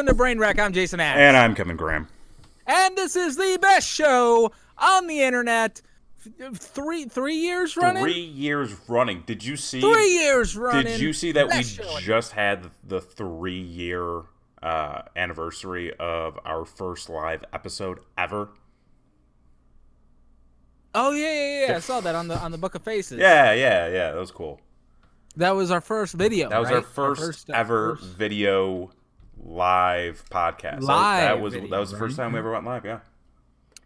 to Brainwreck. I'm Jason Adams. And I'm Kevin Graham. And this is the best show on the internet. Three years running? 3 years running. Did you see? 3 years running. Did you see that best we show. just had the 3-year anniversary of our first live episode ever? Oh yeah. I saw that on the Book of Faces. Yeah. That was cool. That was our first video. That was right? our first ever video live podcast. Live that was the first time we ever went live. Yeah.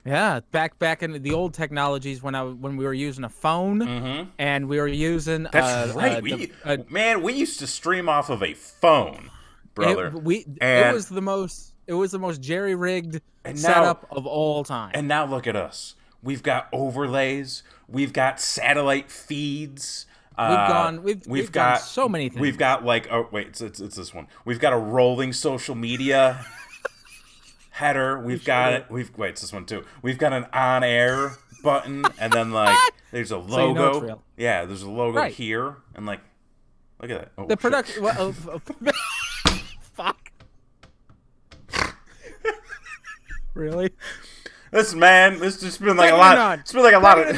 Yeah, back in the old technologies when we were using a phone and we were using. That's right. We used to stream off of a phone, brother. It was the most jerry-rigged setup of all time. And now look at us. We've got overlays. We've got satellite feeds. We've got so many things. We've got it's this one. We've got a rolling social media header. It's this one too. We've got an on-air button, and then there's a logo. So you know it's real. Yeah, there's a logo here, and look at that. Oh, the production. Fuck. Really? This just been like a lot. It's been like a lot of.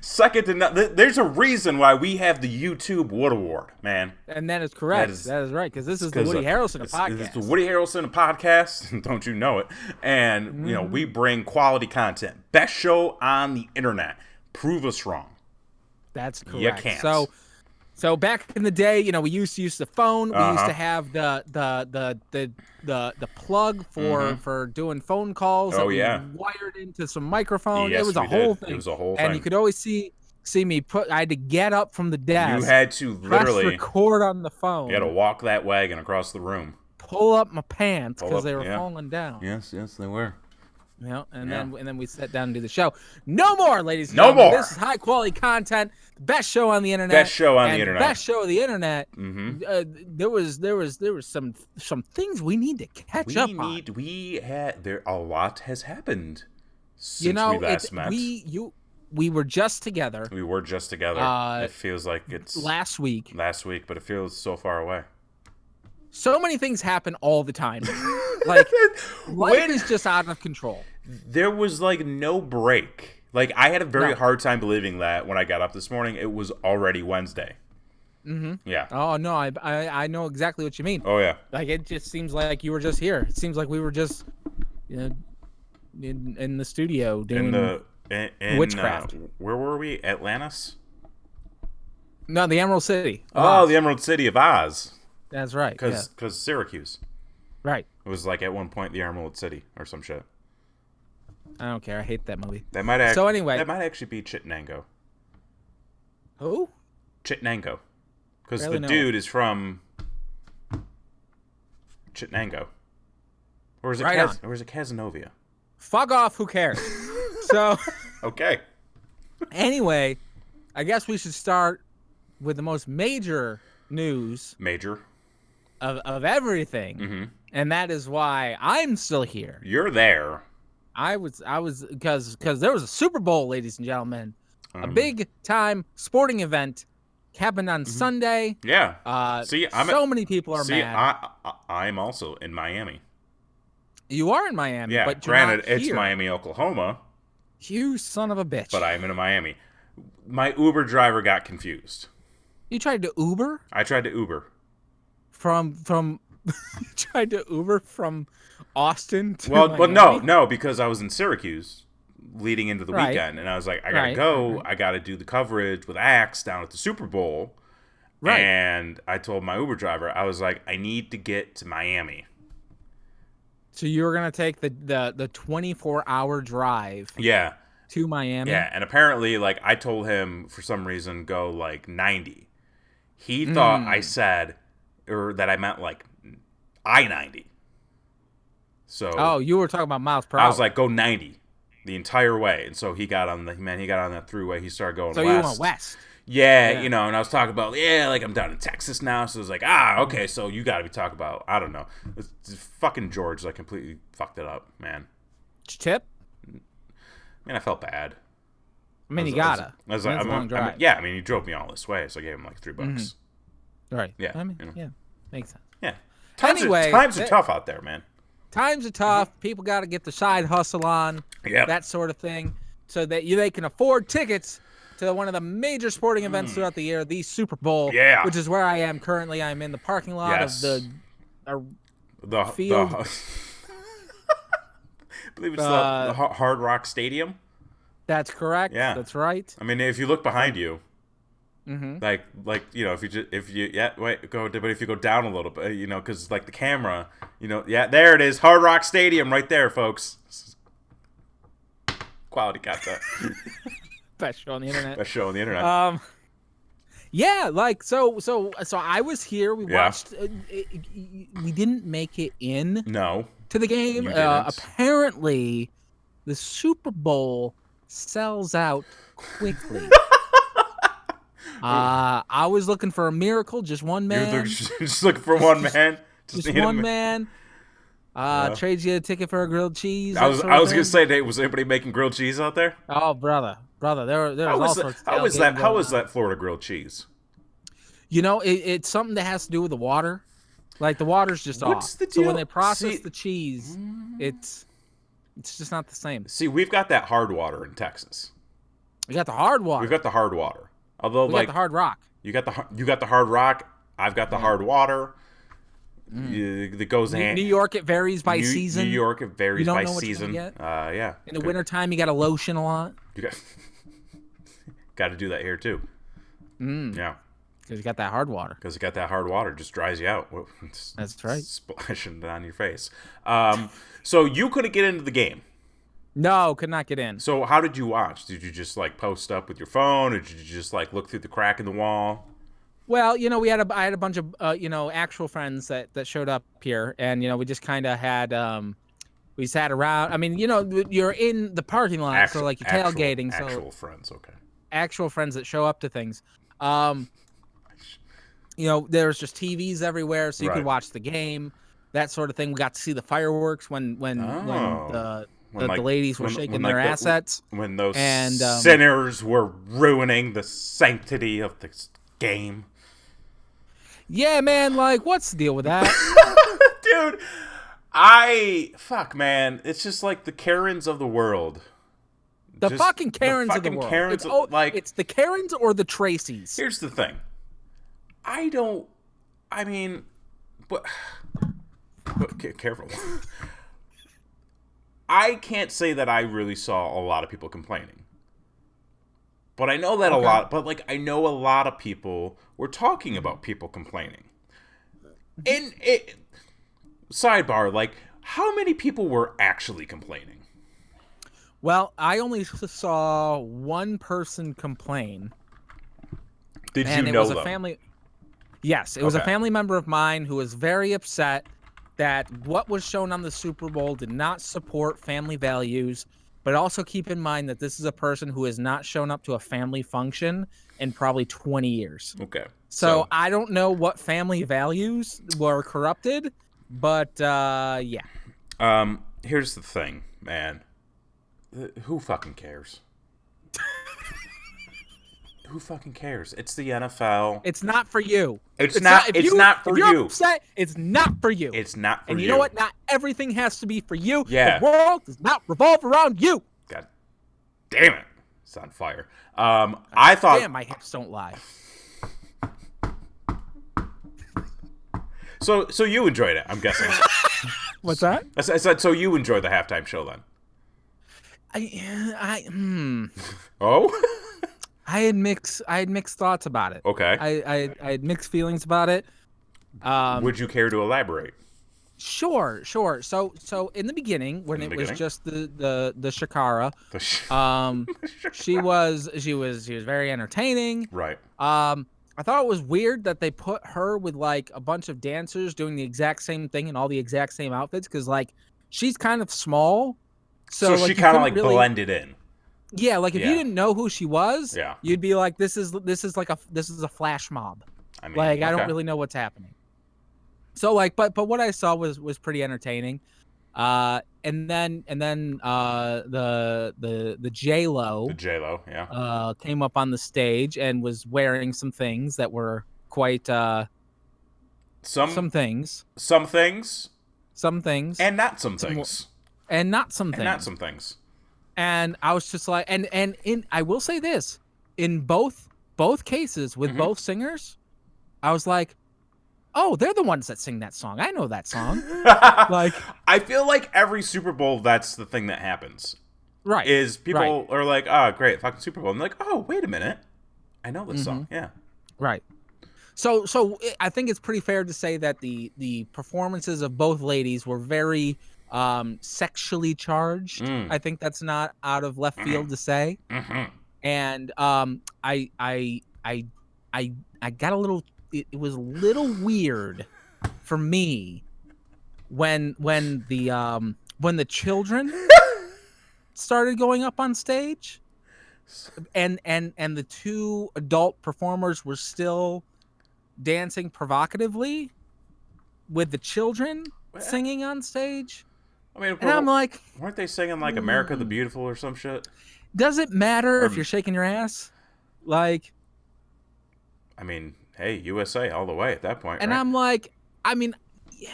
Second to none. There's a reason why we have the YouTube Wood Award, man. And that is correct. That is right, because this is the Woody Harrelson podcast. It's the Woody Harrelson podcast. Don't you know it? And we bring quality content. Best show on the internet. Prove us wrong. That's correct. You can't. So back in the day, we used to use the phone. We used to have the plug for doing phone calls. Oh yeah. Wired into some microphone. Yes, it was a whole thing. It was a whole thing. And you could always see me I had to get up from the desk. You had to literally press record on the phone. You had to walk that wagon across the room. Pull up my pants because they were falling down. Yes, they were. Then we sat down and do the show. No more, ladies and gentlemen. This is high quality content. The best show on the internet. Best show on the internet. Best show of the internet. There was some things we need to catch up on. A lot has happened since we last met. We were just together. It feels like it's last week, but it feels so far away. So many things happen all the time. Life is just out of control. There was no break. I had a very hard time believing that when I got up this morning, it was already Wednesday. Yeah. Oh no, I know exactly what you mean. Oh yeah. It just seems like you were just here. It seems like we were just, in the studio doing witchcraft. Where were we? Atlantis? No, the Emerald City. Oh, the Emerald City of Oz. That's right. Because Syracuse. Right. It was at one point the Emerald City or some shit. I don't care. I hate that movie. That might actually be Chittenango. Who? Chittenango. Because the dude is from Chittenango. Or is it Casanova? Fuck off. Who cares? So. Okay. Anyway, I guess we should start with the most major news. Of everything, and that is why I'm still here. You're there. I was because there was a Super Bowl, ladies and gentlemen, a big time sporting event happened on Sunday. Yeah. So many people are mad. I'm also in Miami. You are in Miami. Yeah. But granted, it's Miami, Oklahoma. You son of a bitch. But I'm in Miami. My Uber driver got confused. You tried to Uber? I tried to Uber. From you tried to Uber from Austin to Miami? Well, no, because I was in Syracuse leading into the weekend, and I was like, I gotta go. I gotta do the coverage with Axe down at the Super Bowl. Right. And I told my Uber driver, I was like, I need to get to Miami. So you were gonna take the 24-hour drive? Yeah. To Miami? Yeah, and apparently, I told him for some reason go 90. He thought I said, or that I meant I-90. So. Oh, you were talking about miles per hour. I was like, go 90 the entire way, and so he got on that throughway. He started going west. So you went west. Yeah, and I was talking about I'm down in Texas now, so it was like, okay, so you got to be talking about, I don't know, it's fucking George completely fucked it up, man. Tip? Man, I felt bad. I mean, you gotta. I was like, a long drive. He drove me all this way, so I gave him $3. Right. Yeah. I mean, yeah, makes sense. Yeah. Times are tough out there, man. Times are tough. People got to get the side hustle on, that sort of thing, so that they can afford tickets to one of the major sporting events throughout the year, the Super Bowl, which is where I am currently. I'm in the parking lot of the field. I believe it's the Hard Rock Stadium. That's correct. Yeah, that's right. I mean, if you look behind you, like if you but if you go down a little bit, because like the camera, there it is, Hard Rock Stadium right there, folks. Quality got that. Best show on the internet. Best show on the internet. Yeah, like so I was here. We watched. We didn't make it in. No. To the game. Apparently, the Super Bowl sells out quickly. I was looking for a miracle, just one man. You're just looking for one man. Just one man. Trades you a ticket for a grilled cheese. I was gonna say, was anybody making grilled cheese out there? Oh, brother, there was all sorts. How was that? How was that Florida grilled cheese? It's something that has to do with the water. Like the water's just off. So when they process the cheese, it's just not the same. See, we've got that hard water in Texas. We got the hard water. We've got the hard water. Although, we got the hard rock. You got the hard rock. I've got the hard water. That goes in. New York, it varies by season. New York, it varies by season. Yeah. In the wintertime, you got to lotion a lot. You got to do that here too. Yeah. Because you got that hard water. Just dries you out. That's right. Splashing it on your face. So you couldn't get into the game. No, could not get in. So how did you watch? Did you just like post up with your phone, or did you just like look through the crack in the wall? Well, I had a bunch of actual friends that showed up here, and we just kind of had we sat around. I mean, you're in the parking lot, so like you're tailgating. Actual friends, okay. Actual friends that show up to things. There's just TVs everywhere, so you could watch the game, that sort of thing. We got to see the fireworks when the ladies were shaking their assets. When those sinners were ruining the sanctity of the game. Yeah, man, like, what's the deal with that? Dude, man, it's just like the Karens of the world. The fucking Karens of the world. It's the Karens or the Tracys. Here's the thing. Careful. I can't say that I really saw a lot of people complaining. But I know that I know a lot of people were talking about people complaining. And sidebar, like, how many people were actually complaining? Well, I only saw one person complain. Did you know them? Family. Yes, it was a family member of mine who was very upset that what was shown on the Super Bowl did not support family values. But also keep in mind that this is a person who has not shown up to a family function in probably 20 years. Okay. So I don't know what family values were corrupted, but yeah. Here's the thing, man. Who fucking cares? Who fucking cares? It's the NFL. It's not for you. It's not for you. Upset, it's not for you. It's not for you. And you know what? Not everything has to be for you. Yeah. The world does not revolve around you. God damn it. It's on fire. I thought... Damn, my hips don't lie. So you enjoyed it, I'm guessing. What's that? I said, so you enjoyed the halftime show then? Oh? I had mixed thoughts about it. Okay. I had mixed feelings about it. Would you care to elaborate? Sure. So in the beginning, when it was just the Shakira, she was very entertaining. Right. I thought it was weird that they put her with like a bunch of dancers doing the exact same thing in all the exact same outfits, because like she's kind of small, so she kind of like blended in. Yeah, like if you didn't know who she was, yeah, you'd be like, this is a flash mob. I mean, like I don't really know what's happening. So like, but what I saw was pretty entertaining. And then the J-Lo. The J-Lo, yeah. Came up on the stage and was wearing some things that were quite some things, some things, and not some things, and not some things, and not some things. And I was just like, and in I will say this, in both cases with both singers, I was like, oh, they're the ones that sing that song. I know that song. Like, I feel like every Super Bowl, that's the thing that happens. Right. Is people are like, oh, great, fucking Super Bowl. And they're like, oh, wait a minute. I know this song. Yeah. Right. So I think it's pretty fair to say that the performances of both ladies were very sexually charged. I think that's not out of left field to say. And I got a little. It was a little weird for me when the children started going up on stage, and the two adult performers were still dancing provocatively with the children singing on stage. I mean, and I'm like, weren't they singing like America the Beautiful or some shit? Does it matter if you're shaking your ass? Like, I mean, hey, USA all the way at that point. And right? I'm like, I mean, yeah.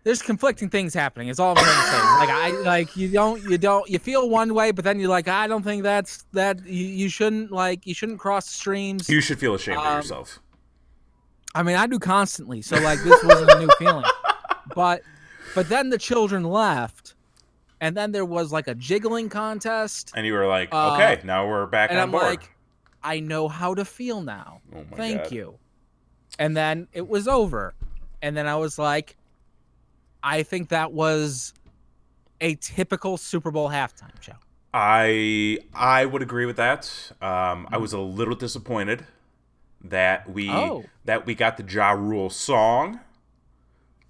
There's conflicting things happening. It's all I'm trying to say. Like, you feel one way, but then you're like, I don't think that's that. You shouldn't cross the streams. You should feel ashamed of yourself. I mean, I do constantly. So like, this wasn't a new feeling. But then the children left, and then there was like a jiggling contest. And you were like, okay, now we're back on board. Like, I know how to feel now. Oh my Thank you. And then it was over. And then I was like, I think that was a typical Super Bowl halftime show. I would agree with that. I was a little disappointed that we got the Ja Rule song,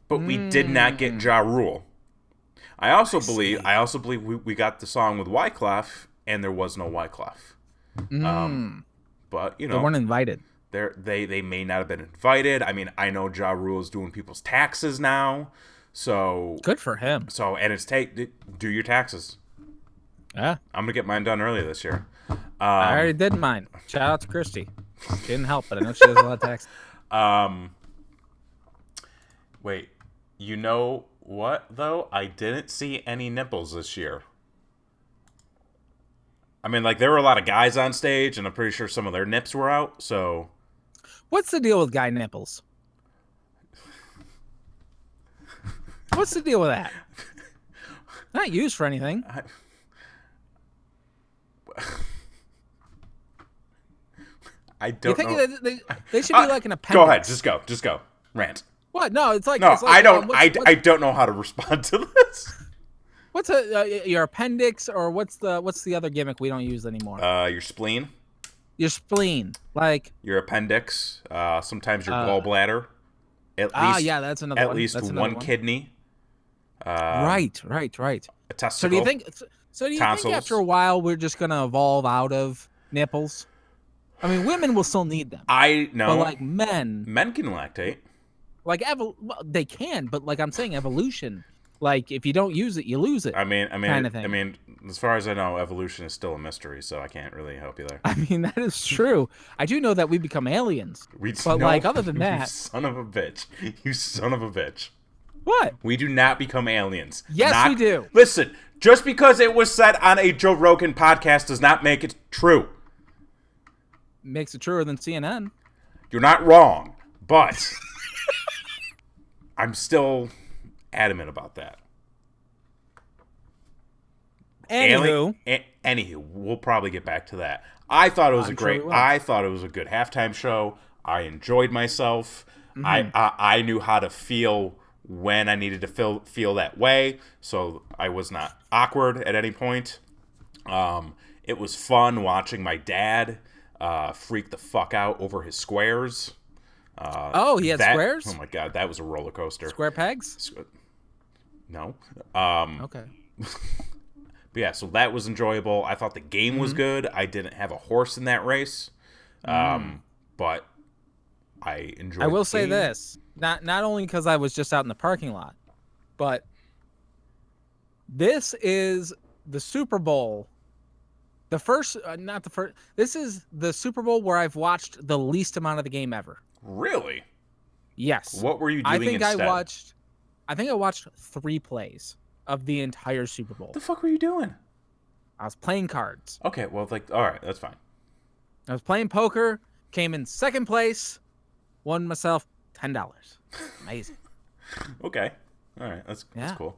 but we did not get Ja Rule. I also believe we got the song with Wyclef, and there was no Wyclef. But you know, they weren't invited. They may not have been invited. I mean, I know Ja Rule is doing people's taxes now, so good for him. So and it's do your taxes. Yeah, I'm gonna get mine done early this year. I already did mine. Shout out to Christy. She didn't help, but I know she has a lot of taxes. Wait, you know what though? I didn't see any nipples this year. I mean, like, there were a lot of guys on stage, and I'm pretty sure some of their nips were out, so... What's the deal with guy nipples? What's the deal with that? Not used for anything. I don't know. They should be like an appendix. Go ahead. Just go. Rant. What? No, it's like... No, it's like, I don't I don't know how to respond to this. What's your appendix, or what's the other gimmick we don't use anymore? Your spleen. Your spleen, like your appendix. Sometimes your gallbladder. Yeah, that's another one. At least one kidney. Right. A testicle. So do you think after a while we're just gonna evolve out of nipples? I mean, women will still need them. I know, but like men can lactate. Like they can, but like I'm saying, evolution. Like, if you don't use it, you lose it. I mean, kind of thing. I mean, as far as I know, evolution is still a mystery, so I can't really help you there. I mean, that is true. I do know that we become aliens. Like, other than that, you son of a bitch. You son of a bitch. What? We do not become aliens. Yes, we do. Listen, just because it was said on a Joe Rogan podcast does not make it true. Makes it truer than CNN. You're not wrong, but I'm still adamant about that. Anywho, we'll probably get back to that. I thought it was I thought it was a good halftime show. I enjoyed myself. Mm-hmm. I knew how to feel when I needed to feel that way, so I was not awkward at any point. It was fun watching my dad freak the fuck out over his squares. He had squares? Oh my god, that was a roller coaster. Square pegs? No. Okay. But yeah, so that was enjoyable. I thought the game was good. I didn't have a horse in that race. But I enjoyed I will say this. Not only because I was just out in the parking lot, but this is the Super Bowl. This is the Super Bowl where I've watched the least amount of the game ever. Really? Yes. What were you doing instead? I think I watched 3 plays of the entire Super Bowl. What the fuck were you doing? I was playing cards. Okay, well, all right, that's fine. I was playing poker, came in second place, won myself $10. Amazing. Okay. All right, that's cool.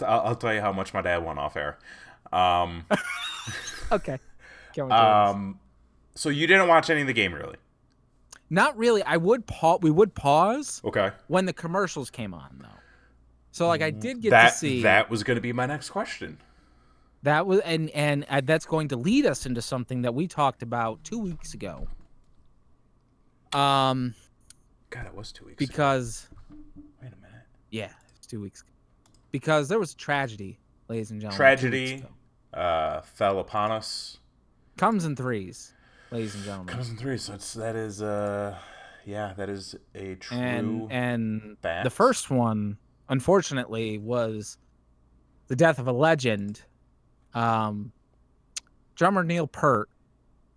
I'll tell you how much my dad won off air. Okay. So you didn't watch any of the game, really? Not really. We would pause. Okay. When the commercials came on, though. So I did get to see. That was going to be my next question. That was and that's going to lead us into something that we talked about 2 weeks ago. God, it was 2 weeks. Because. Wait a minute. Yeah, it's 2 weeks. Because there was a tragedy, ladies and gentlemen. Tragedy fell upon us. Comes in threes, ladies and gentlemen. Comes in threes. So that is a true and fact. The first one, unfortunately, was the death of a legend. Drummer Neil Peart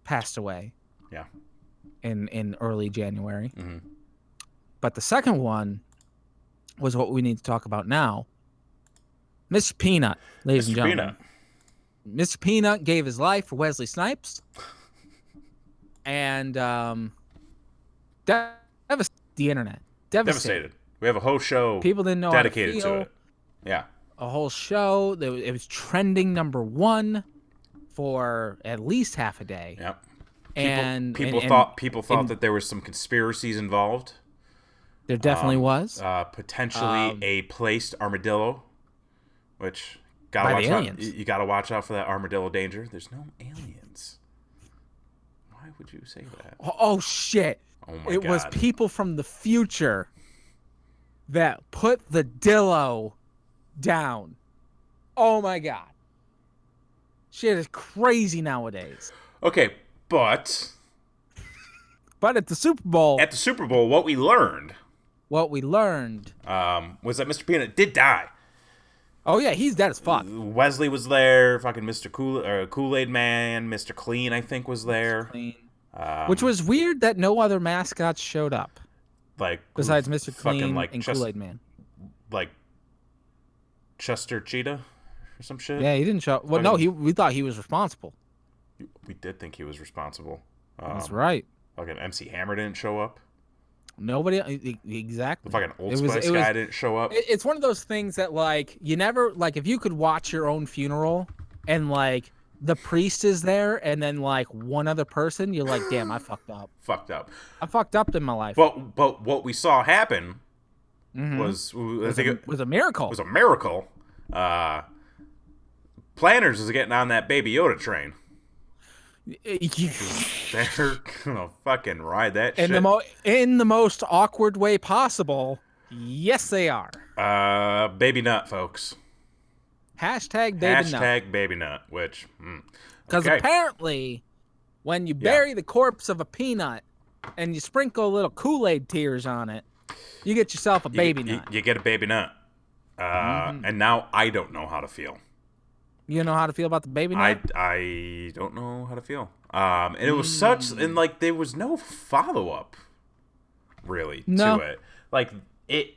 passed away. Yeah. In early January. Mm-hmm. But the second one was what we need to talk about now. Mr. Peanut, ladies and gentlemen. Mr. Peanut gave his life for Wesley Snipes. And devastated the internet. Devastated. We have a whole show people didn't know dedicated how to, feel. to it. Yeah. A whole show. It was trending #1 for at least half a day. Yep. People thought that there was some conspiracies involved. There definitely was. Potentially a placed armadillo, which gotta watch out. You gotta watch out for that armadillo danger. There's no aliens. Why would you say that? Oh shit! Oh my God. It was people from the future that put the dillo down. Oh my God! Shit is crazy nowadays. Okay, but at the Super Bowl. At the Super Bowl, what we learned was that Mr. Peanut did die. Oh yeah, he's dead as fuck. Wesley was there. Fucking Mr. Kool-Aid Man, Mr. Clean, I think, was there. Clean. Which was weird that no other mascots showed up. Like besides Mr. Clean and Kool-Aid Man. Like Chester Cheetah or some shit. Yeah, he didn't show up. Well, no, we thought he was responsible. We did think he was responsible. That's right. Fucking MC Hammer didn't show up. Nobody, exactly. The fucking Old Spice guy didn't show up. It's one of those things that, like, you never, like, if you could watch your own funeral and, like, the priest is there and then, like, one other person, you're like, damn, I fucked up. I fucked up in my life. But what we saw happen was a miracle. It was a miracle. Planners is getting on that Baby Yoda train. They're gonna fucking ride that shit. In the most awkward way possible. Yes, they are. Baby nut, folks. Hashtag baby nut. Hashtag baby nut, which... Because apparently, when you bury the corpse of a peanut and you sprinkle little Kool-Aid tears on it, you get yourself a baby nut. You get a baby nut. And now I don't know how to feel. You know how to feel about the baby nut? I don't know how to feel. And it was and like there was no follow-up really to it. Like it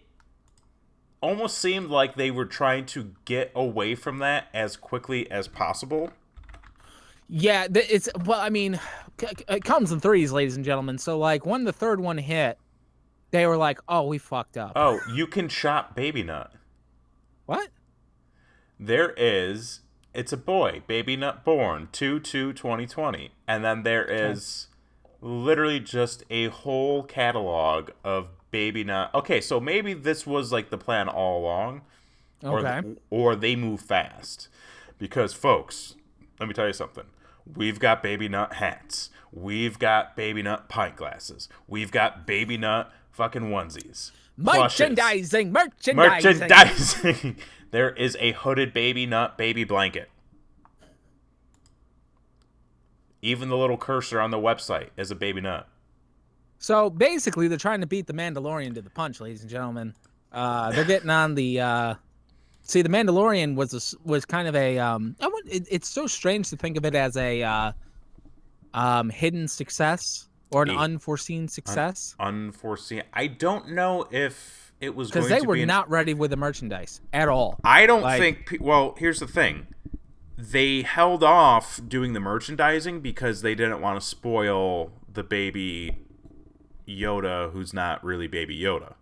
almost seemed like they were trying to get away from that as quickly as possible. Yeah, it comes in threes, ladies and gentlemen. So like when the third one hit, they were like, "Oh, we fucked up." Oh, you can shop baby nut. What? It's a boy, baby nut born 2/2/2020, and then there is literally just a whole catalog of baby nut. Okay, so maybe this was like the plan all along, or they move fast, because folks, let me tell you something. We've got baby nut hats, we've got baby nut pint glasses, we've got baby nut fucking onesies, merchandising. There is a hooded baby nut baby blanket. Even the little cursor on the website is a baby nut. So basically, they're trying to beat the Mandalorian to the punch, ladies and gentlemen. They're getting on the. See, the Mandalorian was kind of a. It's so strange to think of it as a hidden success. or an unforeseen success. Unforeseen. I don't know if it was because they were not ready with the merchandise at all. I don't think. Well, here's the thing. They held off doing the merchandising because they didn't want to spoil the baby Yoda, who's not really Baby Yoda.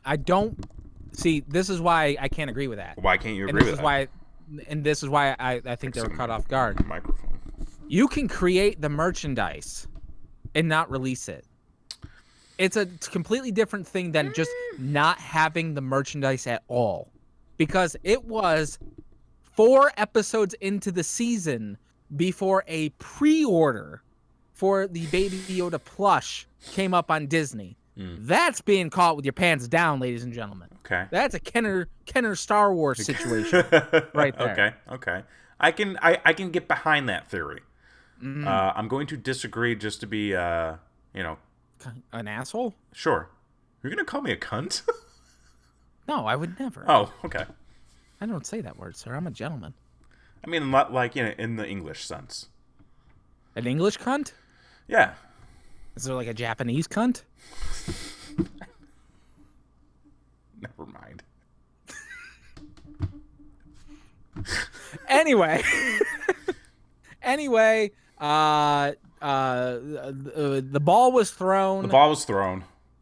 I don't see. This is why I can't agree with that. Why can't you agree with that? This is why I think they were caught off guard. Microphone. You can create the merchandise and not release it. It's a completely different thing than just not having the merchandise at all. Because it was 4 episodes into the season before a pre-order for the Baby Yoda plush came up on Disney. That's being caught with your pants down, ladies and gentlemen. Okay. That's a Kenner Star Wars situation right there. Okay. I can get behind that theory. I'm going to disagree just to be an asshole? Sure. You're going to call me a cunt? No, I would never. Oh, okay. I don't say that word, sir. I'm a gentleman. I mean, like, in the English sense. An English cunt? Yeah. Is there like a Japanese cunt? Never mind. Anyway, the ball was thrown.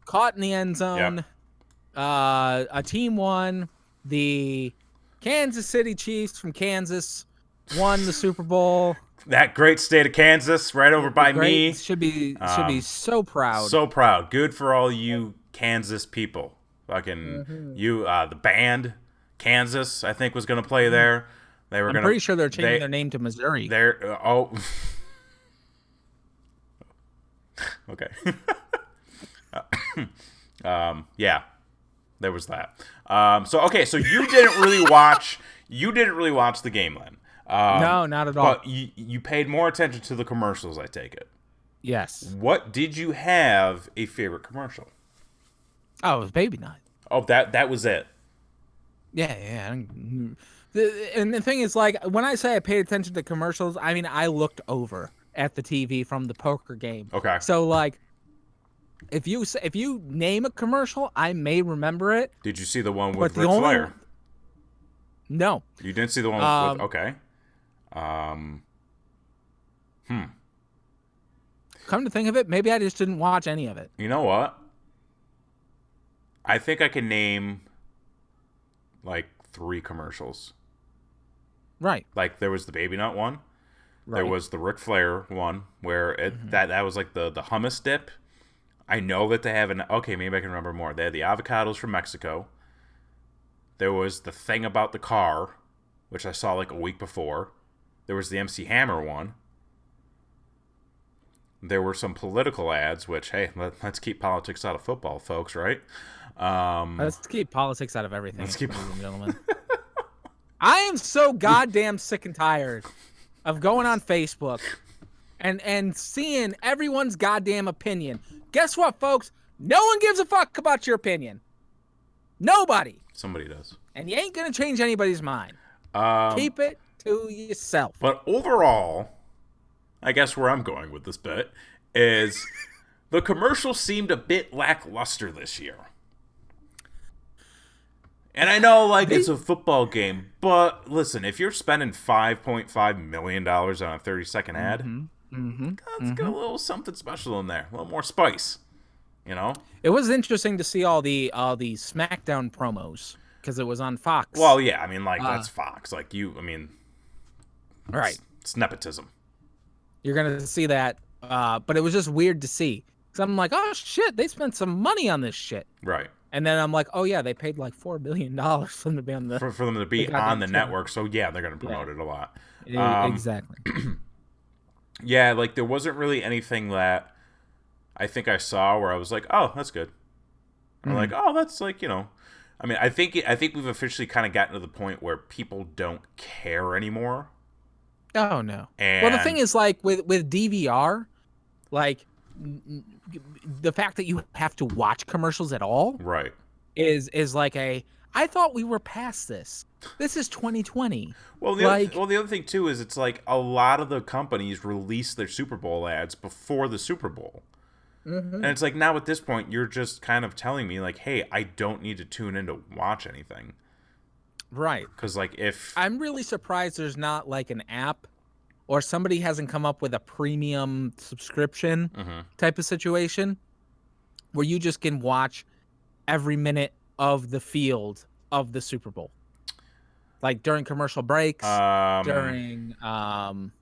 Caught in the end zone. Yep. A team won. The Kansas City Chiefs from Kansas won the Super Bowl. That great state of Kansas, right over by me. Should be so proud. So proud. Good for all you Kansas people. Fucking you, the band Kansas, I think, was going to play there. I'm pretty sure they're changing their name to Missouri. Okay. Yeah, there was that. So you didn't really watch. You didn't really watch the game, Len. No, not at all. But you paid more attention to the commercials, I take it. Yes. What did you have a favorite commercial? Oh, it was Baby Nut. Oh, that was it. Yeah. And the thing is, like, when I say I paid attention to commercials, I mean I looked over at the TV from the poker game. Okay. So, like, if you name a commercial, I may remember it. Did you see the one with Ric Flair? No. You didn't see the one with okay. Come to think of it, maybe I just didn't watch any of it. You know what? I think I can name like 3 commercials. Right. Like there was the Baby Nut one. Right. There was the Ric Flair one where that was like the hummus dip. I know that they have maybe I can remember more. They had the avocados from Mexico. There was the thing about the car, which I saw like a week before. There was the MC Hammer one. There were some political ads, which, hey, let's keep politics out of football, folks, right? Let's keep politics out of everything, ladies and gentlemen. I am so goddamn sick and tired of going on Facebook and seeing everyone's goddamn opinion. Guess what, folks? No one gives a fuck about your opinion. Nobody. Somebody does. And you ain't going to change anybody's mind. Keep it to yourself. But overall, I guess where I'm going with this bit is the commercial seemed a bit lackluster this year. And I know, like, it's a football game, but listen, if you're spending $5.5 million on a 30-second ad, let's get a little something special in there, a little more spice, you know? It was interesting to see all the SmackDown promos because it was on Fox. Well, yeah, I mean, like, that's Fox. Like, right. It's nepotism. You're going to see that, but it was just weird to see. Because I'm like, oh, shit, they spent some money on this shit. Right. And then I'm like, oh, yeah, they paid like $4 billion for them to be on the... For them to be on the network, so yeah, they're going to promote it a lot. Exactly. Yeah, like, there wasn't really anything that I think I saw where I was like, oh, that's good. Or like, oh, that's like, you know... I mean, I think we've officially kind of gotten to the point where people don't care anymore. Oh, no. And... Well, the thing is, like, with DVR, like... the fact that you have to watch commercials at all right is like I thought we were past this. This is 2020. Well, the other thing too is it's like a lot of the companies release their Super Bowl ads before the Super Bowl. Mm-hmm. And it's like now at this point, you're just kind of telling me like, hey, I don't need to tune in to watch anything. Right. Because like if... I'm really surprised there's not like an app or somebody hasn't come up with a premium subscription type of situation where you just can watch every minute of the field of the Super Bowl. Like during commercial breaks, during, when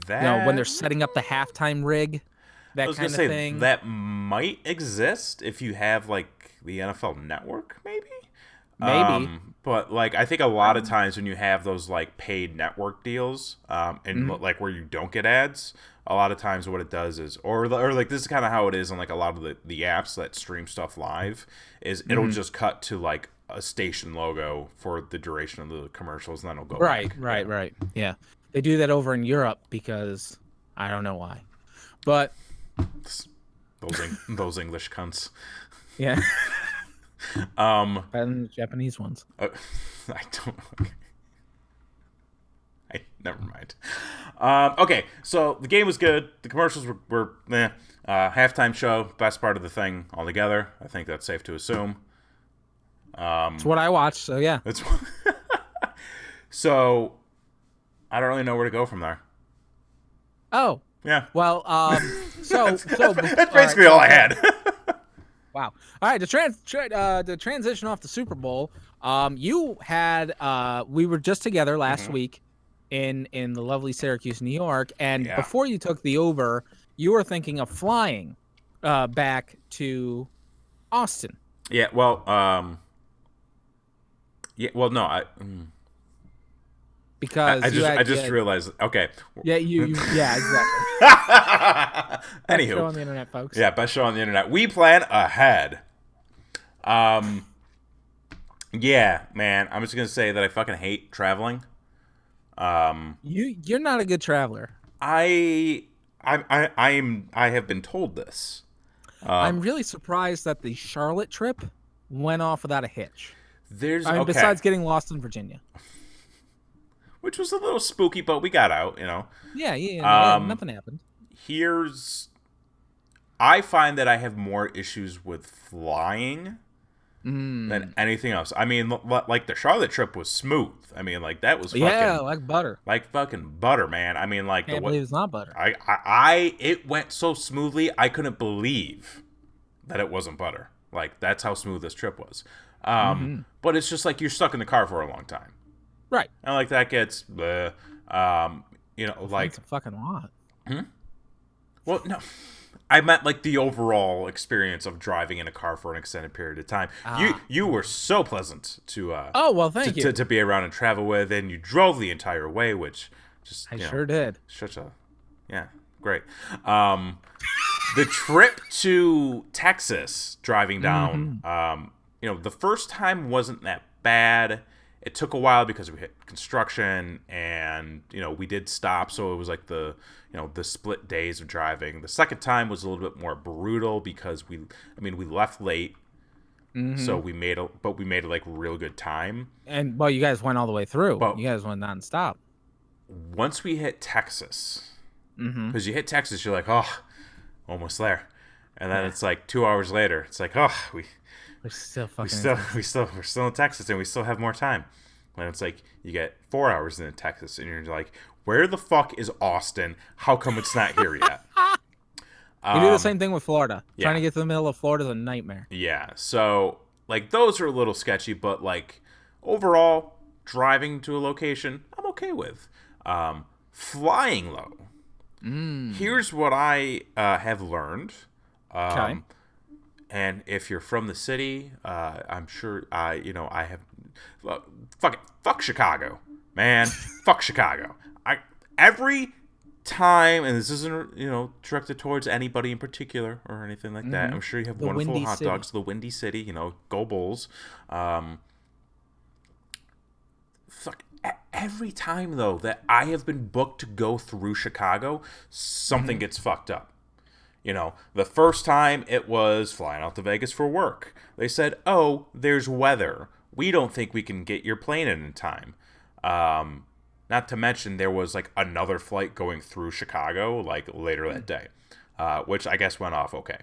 they're setting up the halftime rig. That kind of thing. That might exist if you have like the NFL Network, maybe. But like I think a lot of times when you have those like paid network deals, and like where you don't get ads, a lot of times what it does is, or like this is kind of how it is on like a lot of the apps that stream stuff live, is it'll just cut to like a station logo for the duration of the commercials, and then it'll go back. Right. Yeah, they do that over in Europe because I don't know why, but. Those English cunts. Yeah. And Japanese ones. I don't. Never mind. Okay, so the game was good. The commercials were halftime show, best part of the thing altogether. I think that's safe to assume. It's what I watched, so yeah. So I don't really know where to go from there. Oh. Yeah. Well, that's basically all I had. Wow. All right. To transition off the Super Bowl, you had we were just together last week in the lovely Syracuse, New York, and before you took the Uber, you were thinking of flying back to Austin. Yeah. Well. No. Because I just realized. Okay. Yeah. Yeah. Exactly. Anywho, best show on the internet, folks. Yeah, best show on the internet. We plan ahead. Yeah, man. I'm just gonna say that I fucking hate traveling. You're not a good traveler. I have been told this. I'm really surprised that the Charlotte trip went off without a hitch. Besides getting lost in Virginia. Which was a little spooky, but we got out, you know. Yeah, nothing happened. I find that I have more issues with flying than anything else. I mean, like the Charlotte trip was smooth. I mean, like that was fucking, like butter. Like fucking butter, man. I mean, like can't believe it's not butter. It went so smoothly. I couldn't believe that it wasn't butter. Like that's how smooth this trip was. But it's just like you're stuck in the car for a long time. Right. And like that gets, like that's a fucking lot. Well, no, I meant like the overall experience of driving in a car for an extended period of time. You were so pleasant to thank you to be around and travel with, and you drove the entire way, which just I sure did. Great. The trip to Texas, driving down, the first time wasn't that bad. It took a while because we hit construction and, we did stop. So it was like the split days of driving. The second time was a little bit more brutal because we left late. So we made it like real good time. And, you guys went all the way through. You guys went nonstop. Once we hit Texas, because you hit Texas, you're like, oh, almost there. And then it's like 2 hours later. It's like, oh, we're still in Texas, and we still have more time. And it's like you get 4 hours in Texas, and you're like, where the fuck is Austin? How come it's not here yet? You do the same thing with Florida. Trying to get to the middle of Florida is a nightmare. Yeah, so like those are a little sketchy, but like overall, driving to a location, I'm okay with. Flying low. Here's what I have learned. Okay. And if you're from the city, I'm sure I have. Fuck Chicago, man. Fuck Chicago. Every time, and this isn't directed towards anybody in particular or anything like that. I'm sure you have wonderful hot dogs. The Windy City, go Bulls. Every time though that I have been booked to go through Chicago, something gets fucked up. The first time it was flying out to Vegas for work. They said, oh, there's weather. we don't think we can get your plane in time. Not to mention there was like another flight going through Chicago like later that day, which I guess went off okay.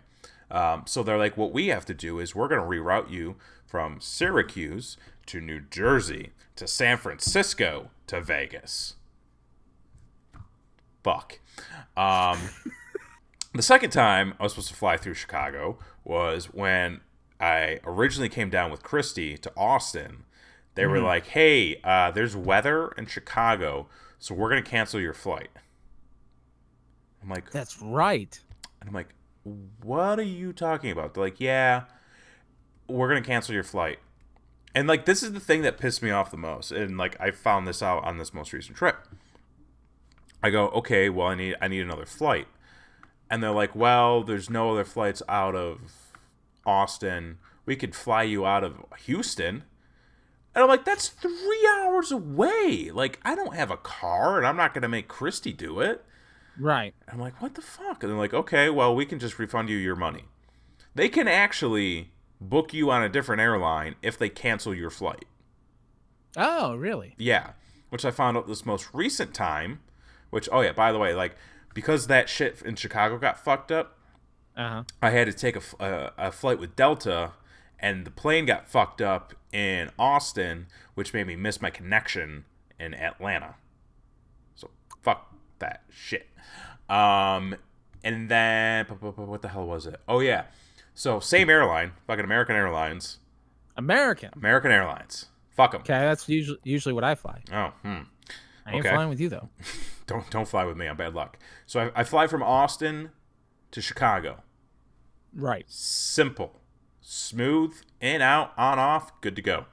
So they're like, what we have to do is we're going to reroute you from Syracuse to New Jersey to San Francisco to Vegas. Fuck. The second time I was supposed to fly through Chicago was when I originally came down with Christy to Austin. They were like, hey, there's weather in Chicago, so we're going to cancel your flight. I'm like, that's right. And I'm like, what are you talking about? They're like, yeah, we're going to cancel your flight. And like, this is the thing that pissed me off the most. And like, I found this out on this most recent trip. I go, okay, well, I need another flight. And they're like, well, there's no other flights out of Austin. We could fly you out of Houston. And I'm like, that's 3 hours away. Like, I don't have a car, and I'm not going to make Christy do it. Right. I'm like, what the fuck? And they're like, okay, well, we can just refund you your money. They can actually book you on a different airline if they cancel your flight. Oh, really? Yeah. Which I found out this most recent time, which, oh, yeah, by the way, like, because that shit in Chicago got fucked up, I had to take a flight with Delta, and the plane got fucked up in Austin, which made me miss my connection in Atlanta. So, fuck that shit. And then, what the hell was it? Oh, yeah. So, same airline, fucking American Airlines. American Airlines. Fuck them. Okay, that's usually what I fly. Oh, I ain't flying with you, though. Don't fly with me. I'm bad luck. So, I fly from Austin to Chicago. Right. Simple. Smooth. In, out, on, off. Good to go.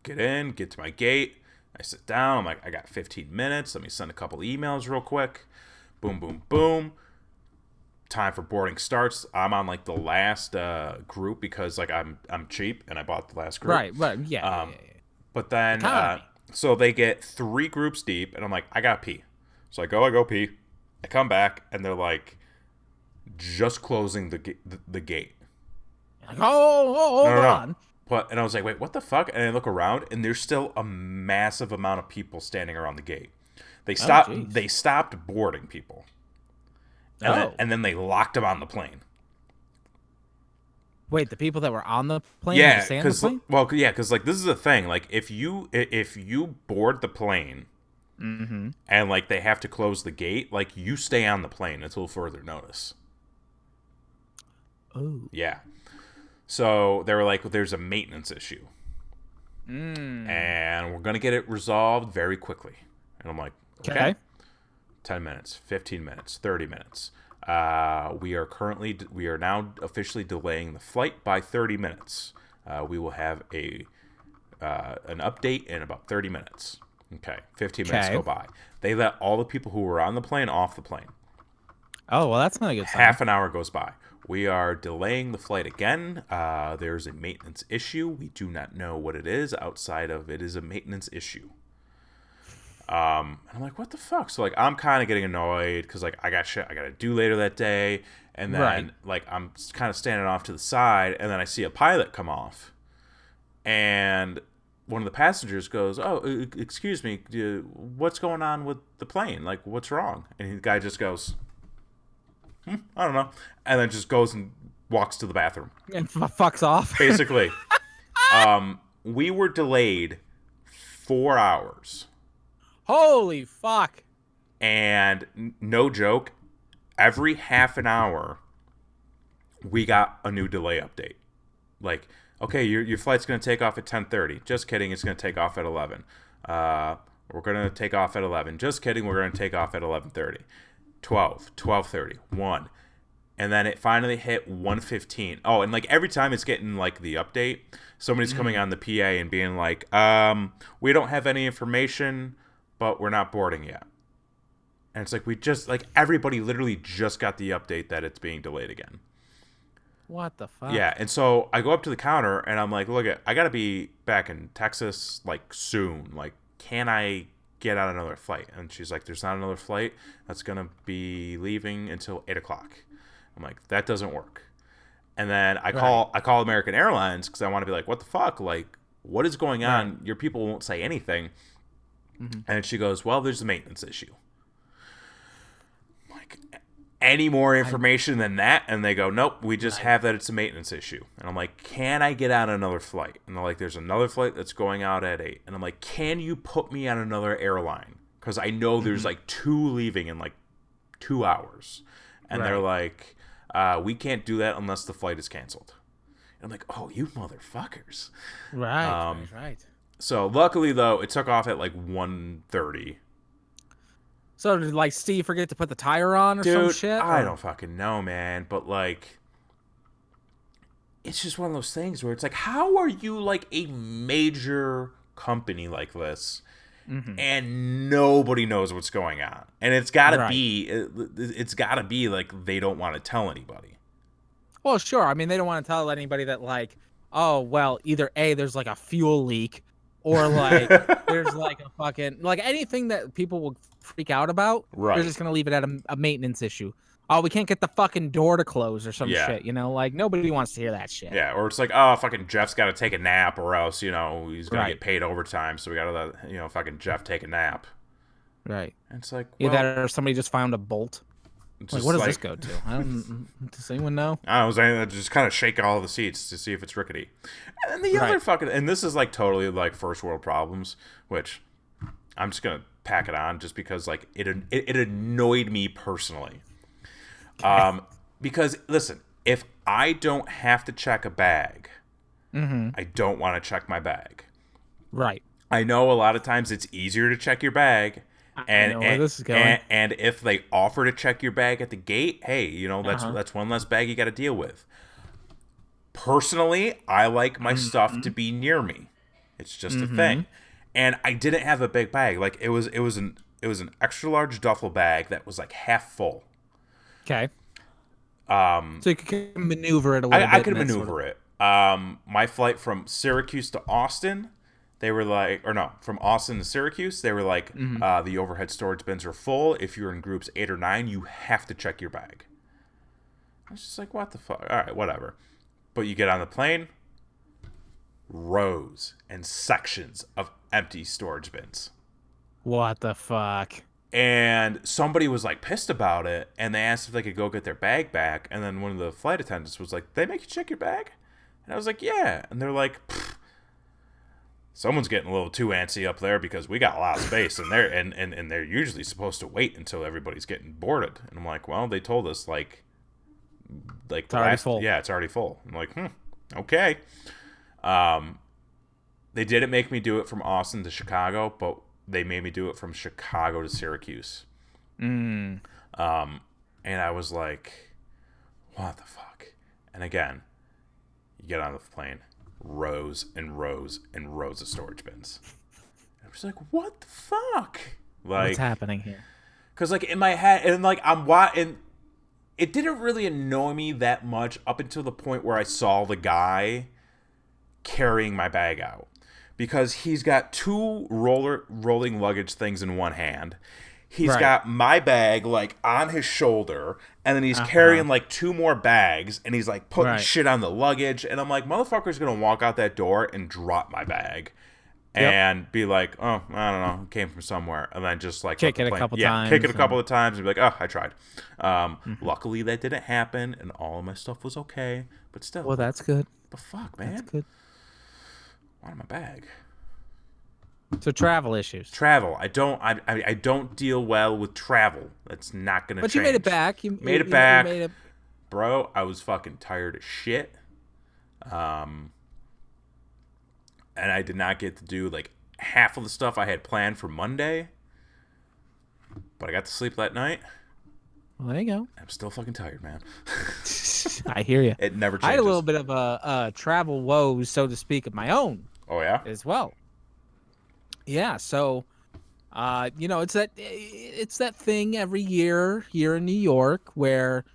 Get in. Get to my gate. I sit down. I'm like, I got 15 minutes. Let me send a couple emails real quick. Boom, boom, boom. Time for boarding starts. I'm on like the last group because like I'm cheap and I bought the last group. Right. Yeah. But then so they get 3 groups deep and I'm like, I gotta pee. So I go pee. I come back and they're like, just closing the gate. Hold on. And I was like, wait, what the fuck? And I look around and there's still a massive amount of people standing around the gate. They stopped boarding people. And then they locked them on the plane. Wait, the people that were on the plane? Yeah, because like this is the thing. Like if you board the plane, and like they have to close the gate, like you stay on the plane until further notice. Oh. Yeah. So they were like, there's a maintenance issue, and we're gonna get it resolved very quickly. And I'm like, okay. 10 minutes, 15 minutes, 30 minutes. We are now officially delaying the flight by 30 minutes. We will have an update in about 30 minutes. Okay, 15 minutes go by. They let all the people who were on the plane off the plane. Oh, well, that's not a good sign. Half an hour goes by. We are delaying the flight again. There's a maintenance issue. We do not know what it is outside of it is a maintenance issue. And I'm like, what the fuck? So like, I'm kind of getting annoyed because like I got shit I got to do later that day, and then like I'm kind of standing off to the side, and then I see a pilot come off, and one of the passengers goes, "Oh, excuse me, what's going on with the plane? Like, what's wrong?" And the guy just goes, I don't know, and then just goes and walks to the bathroom and fucks off. Basically, we were delayed 4 hours. Holy fuck. And no joke, every half an hour, we got a new delay update. Like, okay, your flight's going to take off at 10:30. Just kidding, it's going to take off at 11. We're going to take off at 11. Just kidding, we're going to take off at 11:30. 12, 12:30, 1. And then it finally hit 1:15. Oh, and like every time it's getting like the update, somebody's coming on the PA and being like, we don't have any information, but we're not boarding yet. And it's like, everybody literally just got the update that it's being delayed again. What the fuck? Yeah, and so I go up to the counter and I'm like, look, I got to be back in Texas like soon. Like, can I get on another flight? And she's like, there's not another flight that's going to be leaving until 8 o'clock. I'm like, that doesn't work. And then I call American Airlines because I want to be like, what the fuck? Like, what is going on? Right. Your people won't say anything. Mm-hmm. And she goes, well, there's a maintenance issue. Like, any more information than that? And they go, nope, we just have that it's a maintenance issue. And I'm like, can I get on another flight? And they're like, there's another flight that's going out at 8. And I'm like, can you put me on another airline? Because I know there's like 2 leaving in like 2 hours. And they're like, we can't do that unless the flight is canceled. And I'm like, oh, you motherfuckers. Right. So luckily, though, it took off at like 1:30. So did like Steve forget to put the tire on or some shit? I don't fucking know, man. But like, it's just one of those things where it's like, how are you like a major company like this? Mm-hmm. And nobody knows what's going on, and it's got to be like they don't want to tell anybody. Well, sure. I mean, they don't want to tell anybody that like, oh, well, either A, there's like a fuel leak, or like there's like a fucking like anything that people will freak out about. Right. They're just gonna leave it at a maintenance issue. Oh, we can't get the fucking door to close or some shit, you know? Like, nobody wants to hear that shit. Yeah, or it's like, oh, fucking Jeff's got to take a nap or else, you know, he's going to get paid overtime, so we got to let, you know, fucking Jeff take a nap. Right. And it's like, well... Either or somebody just found a bolt. Like, what does this go to? Does anyone know? I was just kind of shake all the seats to see if it's rickety. And then the other fucking... And this is, like, totally, like, first world problems, which I'm just going to pack it on just because, like, it annoyed me personally. Because listen, if I don't have to check a bag, I don't want to check my bag. Right. I know a lot of times it's easier to check your bag, and this is going. And if they offer to check your bag at the gate, hey, you know that's one less bag you got to deal with. Personally, I like my stuff to be near me. It's just a thing, and I didn't have a big bag. Like it was an extra large duffel bag that was like half full. Okay. So you could maneuver it a little bit. I could maneuver it. My flight from Syracuse to Austin, they were like, or no, from Austin to Syracuse, they were like, the overhead storage bins are full. If you're in groups 8 or 9, you have to check your bag. I was just like, what the fuck? All right, whatever. But you get on the plane, rows and sections of empty storage bins. What the fuck? And somebody was like pissed about it, and they asked if they could go get their bag back. And then one of the flight attendants was like, "They make you check your bag?" And I was like, "Yeah." And they're like, "Someone's getting a little too antsy up there because we got a lot of space, and they're usually supposed to wait until everybody's getting boarded." And I'm like, "Well, they told us like it's already full." Yeah, it's already full. I'm like, okay. They didn't make me do it from Austin to Chicago, but they made me do it from Chicago to Syracuse. And I was like, what the fuck? And again, you get on the plane, rows and rows and rows of storage bins. I was like, what the fuck? Like, what's happening here? Because like in my head, and like and it didn't really annoy me that much up until the point where I saw the guy carrying my bag out. Because he's got 2 rolling luggage things in one hand. He's got my bag, like, on his shoulder. And then he's carrying, like, 2 more bags. And he's, like, putting shit on the luggage. And I'm like, motherfucker's going to walk out that door and drop my bag. And be like, oh, I don't know. It came from somewhere. And then just, like... Kick it a couple times. Yeah, kick it a couple of times. And be like, oh, I tried. Luckily, that didn't happen. And all of my stuff was okay. But still. Well, that's good. The fuck, man? That's good. Why my bag? So travel issues. Travel. I don't deal well with travel. That's not gonna change. But you made it back. You made it back. Bro, I was fucking tired as shit. And I did not get to do like half of the stuff I had planned for Monday. But I got to sleep that night. Well, there you go. I'm still fucking tired, man. I hear you. It never changes. I had a little bit of a travel woes, so to speak, of my own. Oh, yeah? As well. Yeah, so, you know, it's that thing every year here in New York where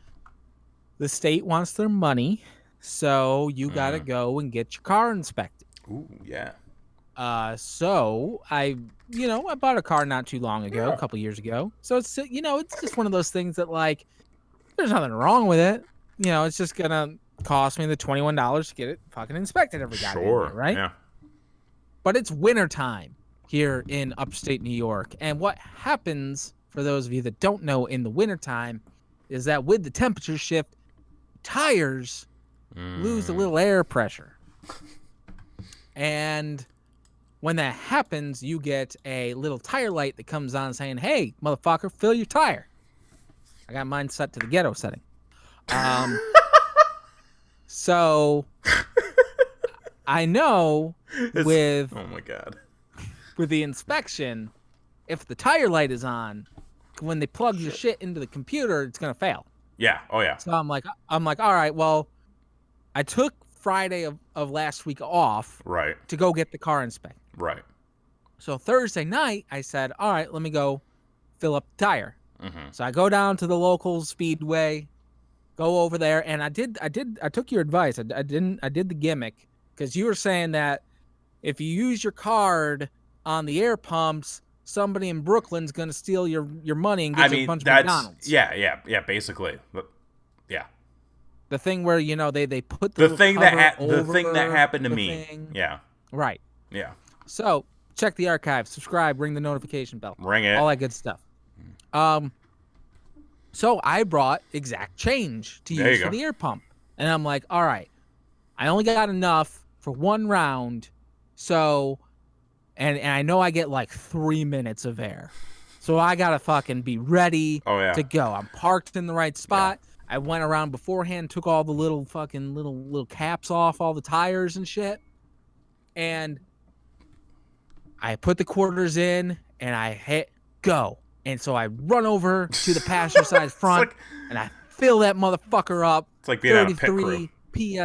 the state wants their money, so you got to go and get your car inspected. Ooh, yeah. So I bought a car not too long ago, a couple years ago. So it's just one of those things that like, there's nothing wrong with it. You know, it's just gonna, cost me the $21 to get it fucking inspected every goddamn year, right? Yeah. But it's wintertime here in upstate New York. And what happens, for those of you that don't know, in the wintertime is that with the temperature shift, tires lose a little air pressure. And when that happens, you get a little tire light that comes on saying, hey, motherfucker, fill your tire. I got mine set to the ghetto setting. So I know with oh my God, with the inspection, if the tire light is on, when they plug your shit into the computer, it's gonna fail. Yeah. Oh yeah. So I'm like, all right, well, I took Friday of last week off, right, to go get the car inspected. Right. So Thursday night, I said, all right, let me go fill up the tire. Mm-hmm. So I go down to the local speedway, go over there, and I took your advice. I did the gimmick, because you were saying that if you use your card on the air pumps, somebody in Brooklyn's gonna steal your money and get you a bunch of McDonald's. Yeah, basically. But, yeah. The thing where they put the thing that happened to me. Thing. Yeah. Right. Yeah. So check the archive, subscribe, ring the notification bell, ring it, all that good stuff. So I brought exact change to use for the air pump, and I'm like, all right, I only got enough for one round, so and I know I get like 3 minutes of air, so I gotta fucking be ready to go. I'm parked in the right spot. Yeah. I went around beforehand, took all the little fucking little caps off all the tires and shit, and I put the quarters in and I hit go. And so I run over to the passenger side front and I fill that motherfucker up. It's like being 33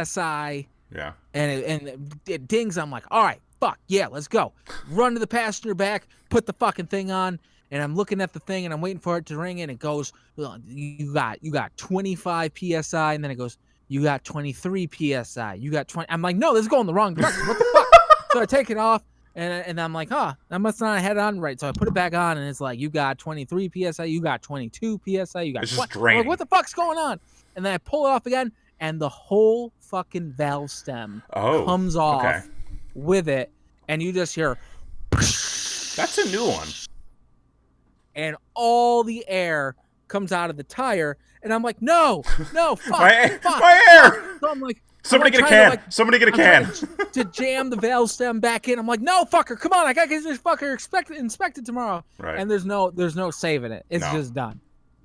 PSI. Yeah. And it dings. I'm like, all right, fuck yeah, let's go. Run to the passenger back, put the fucking thing on, and I'm looking at the thing and I'm waiting for it to ring, and it goes, you got 25 PSI, and then it goes, you got 23 PSI. You got 20. I'm like, no, this is going the wrong direction. What the fuck? So I take it off. And I'm like, I must not have had it on right. So I put it back on, and it's like, you got 23 PSI, you got 22 PSI, you got 20. Like, what the fuck's going on? And then I pull it off again, and the whole fucking valve stem comes off with it, and you just hear. That's a new one. And all the air comes out of the tire, and I'm like, no, fuck, my air. So I'm like. Somebody get a can. Somebody get a can. To jam the valve stem back in. I'm like, no, fucker, come on. I got to get this fucker inspected tomorrow. Right. And there's no saving it. It's just done.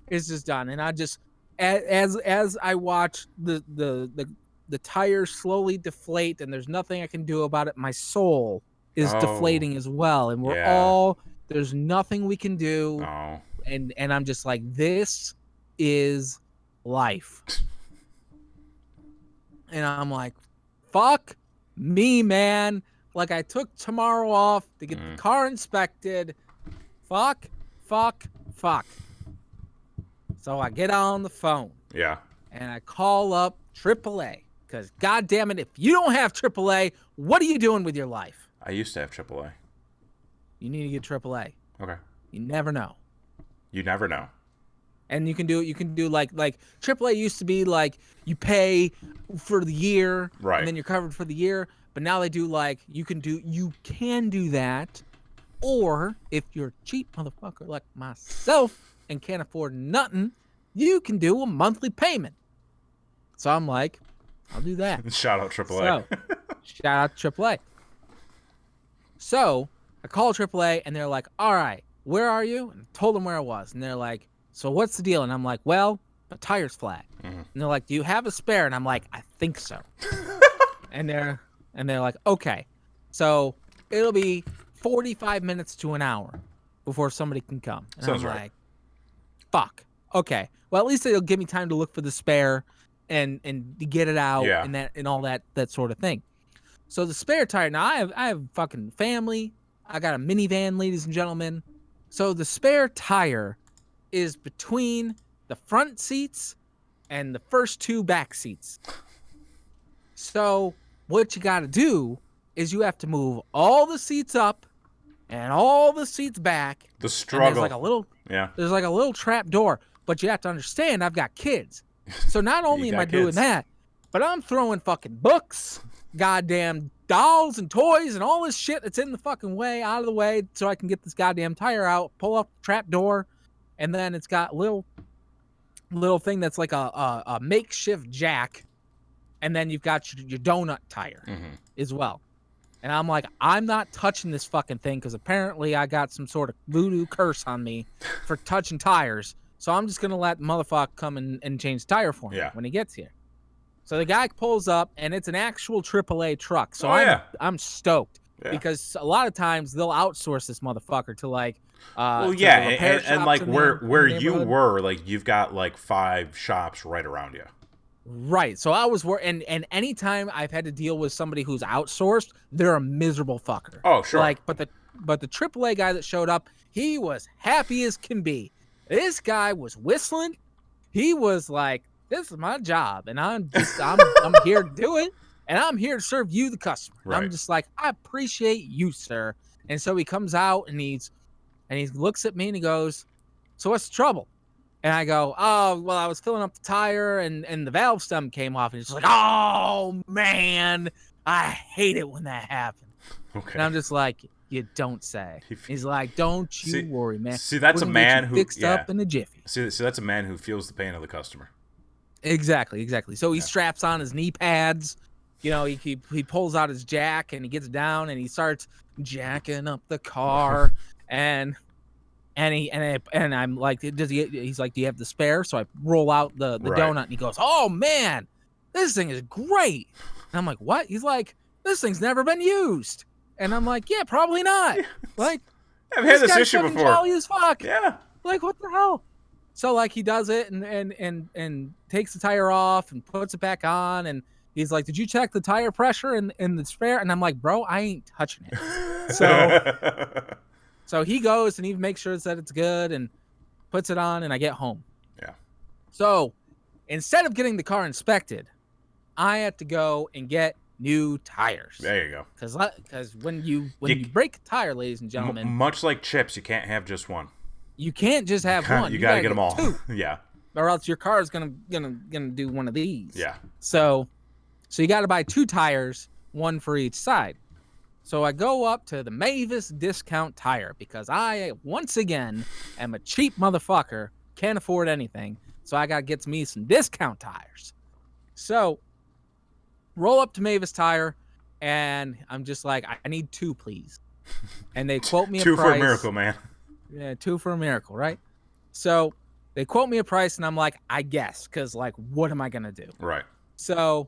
It's just done. And I just, as I watch the tires slowly deflate, and there's nothing I can do about it, my soul is deflating as well. And there's nothing we can do. Oh. And I'm just like, this is life. And I'm like, fuck me, man. Like, I took tomorrow off to get the car inspected. Fuck. So I get on the phone. Yeah. And I call up AAA. Because, goddamn it, if you don't have AAA, what are you doing with your life? I used to have AAA. You need to get AAA. Okay. You never know. You never know. And you can do like AAA used to be like you pay for the year, right, and then you're covered for the year. But now they do like you can do that, or if you're a cheap motherfucker like myself and can't afford nothing, you can do a monthly payment. So I'm like, I'll do that. Shout out AAA. So, shout out AAA. So I call AAA and they're like, all right, where are you? And I told them where I was, and they're like, so what's the deal? And I'm like, well, the tire's flat. Mm-hmm. And they're like, do you have a spare? And I'm like, I think so. and they're like, okay. So it'll be 45 minutes to an hour before somebody can come. And Sounds I'm right. like, fuck. Okay. Well, at least it'll give me time to look for the spare and to get it out and all that sort of thing. So the spare tire, now I have fucking family. I got a minivan, ladies and gentlemen. So the spare tire is between the front seats and the first two back seats. So what you got to do is you have to move all the seats up and all the seats back. The struggle. There's like a little trap door, but you have to understand I've got kids. So not only am I doing that, But I'm throwing fucking books, goddamn dolls and toys and all this shit that's in the fucking way out of the way so I can get this goddamn tire out, pull up the trap door, and then it's got little thing that's like a makeshift jack, and then you've got your donut tire as well. And I'm like, I'm not touching this fucking thing because apparently I got some sort of voodoo curse on me for touching tires. So I'm just going to let the motherfucker come and change the tire for me when he gets here. So the guy pulls up, and it's an actual AAA truck. So I'm stoked because a lot of times they'll outsource this motherfucker to like and like where you were, like you've got like 5 shops right around you. Right. So I was and anytime I've had to deal with somebody who's outsourced, they're a miserable fucker. Oh, sure. Like, but the AAA guy that showed up, he was happy as can be. This guy was whistling. He was like, "This is my job, and I'm here to do it, and I'm here to serve you, the customer." Right. I'm just like, I appreciate you, sir. And so he comes out and he looks at me and he goes, "So what's the trouble?" And I go, "Oh, well, I was filling up the tire and the valve stem came off." And he's like, "Oh man, I hate it when that happens." Okay. And I'm just like, "You don't say." He's like, "Don't you worry, man." See, that's a man who fixed up in a jiffy. See, that's a man who feels the pain of the customer. Exactly. So he straps on his knee pads. You know, he pulls out his jack and he gets down and he starts jacking up the car and I'm like, he's like, "Do you have the spare?" So I roll out the donut and he goes, "Oh man, this thing is great." And I'm like, "What?" He's like, "This thing's never been used." And I'm like, "Yeah, probably not." Like, I've had this issue before. Jolly as fuck. Yeah. Like, what the hell? So like he does it and takes the tire off and puts it back on and he's like, "Did you check the tire pressure in the spare?" And I'm like, "Bro, I ain't touching it." So he goes and he makes sure that it's good and puts it on and I get home. Yeah. So instead of getting the car inspected, I had to go and get new tires. There you go. Because when you break a tire, ladies and gentlemen, much like chips, you can't have just one. You can't just have one. You gotta get them all. 2. Yeah. Or else your car is gonna do one of these. Yeah. So you got to buy 2 tires, one for each side. So I go up to the Mavis Discount Tire because I once again am a cheap motherfucker, can't afford anything. So I gotta get me some discount tires. So roll up to Mavis Tire, and I'm just like, "I need 2, please." And they quote me a price. 2 for a miracle, man. Yeah, 2 for a miracle, right? So they quote me a price, and I'm like, I guess, because like, what am I gonna do? Right. So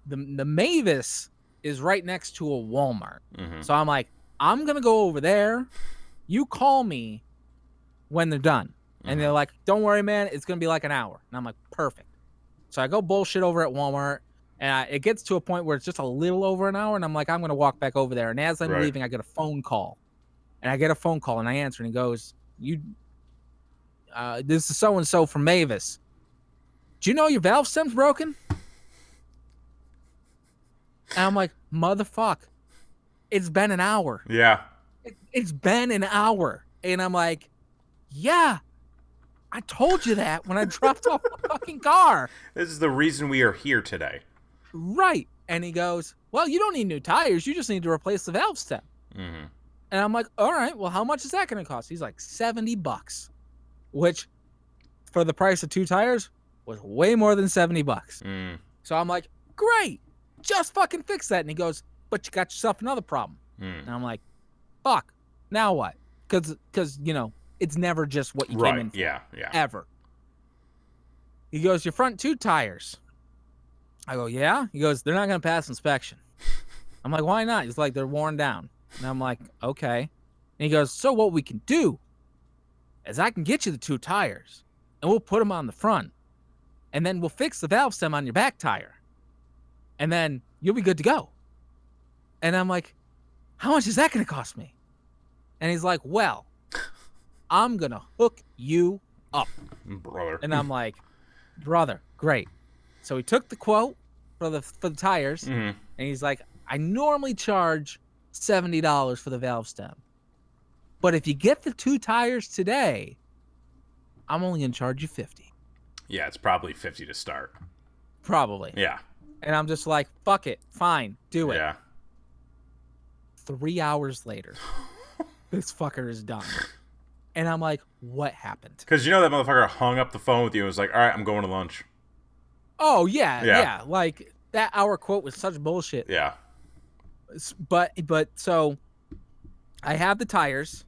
the Mavis is right next to a Walmart. Mm-hmm. So I'm like, I'm gonna go over there. You call me when they're done. Mm-hmm. And they're like, "Don't worry, man, it's gonna be like an hour." And I'm like, perfect. So I go bullshit over at Walmart, and it gets to a point where it's just a little over an hour, and I'm like, I'm gonna walk back over there. And as I'm leaving, I get a phone call. And I get a phone call and I answer and he goes, "This is so-and-so from Mavis. Do you know your valve stem's broken?" And I'm like, "Motherfuck, it's been an hour." Yeah. It's been an hour. And I'm like, "Yeah, I told you that when I dropped off the fucking car. This is the reason we are here today." Right. And he goes, "Well, you don't need new tires. You just need to replace the valve stem." Mm-hmm. And I'm like, "All right, well, how much is that going to cost?" He's like, $70, which for the price of 2 tires was way more than $70. Mm. So I'm like, "Great, just fucking fix that." And he goes, "But you got yourself another problem." Mm. And I'm like, "Fuck, now what?" Because you know, it's never just what you came in for. Yeah. Ever. He goes, "Your front 2 tires." I go, "Yeah?" He goes, "They're not going to pass inspection." I'm like, "Why not?" He's like, "They're worn down." And I'm like, "Okay." And he goes, "So what we can do is I can get you the 2 tires and we'll put them on the front and then we'll fix the valve stem on your back tire and then you'll be good to go." And I'm like, "How much is that going to cost me?" And he's like, "Well, I'm going to hook you up." Brother. And I'm like, "Brother, great." So he took the quote for the tires, mm-hmm. and he's like, "I normally charge $70 for the valve stem, but if you get the 2 tires today, I'm only gonna charge you $50." Yeah, it's probably $50 to start. Probably. Yeah. And I'm just like, fuck it. Fine. Do it. Yeah. 3 hours later, this fucker is done. And I'm like, what happened? Because you know that motherfucker hung up the phone with you and was like, all right, I'm going to lunch. Oh, yeah. Like, that hour quote was such bullshit. Yeah. But so I have the tires.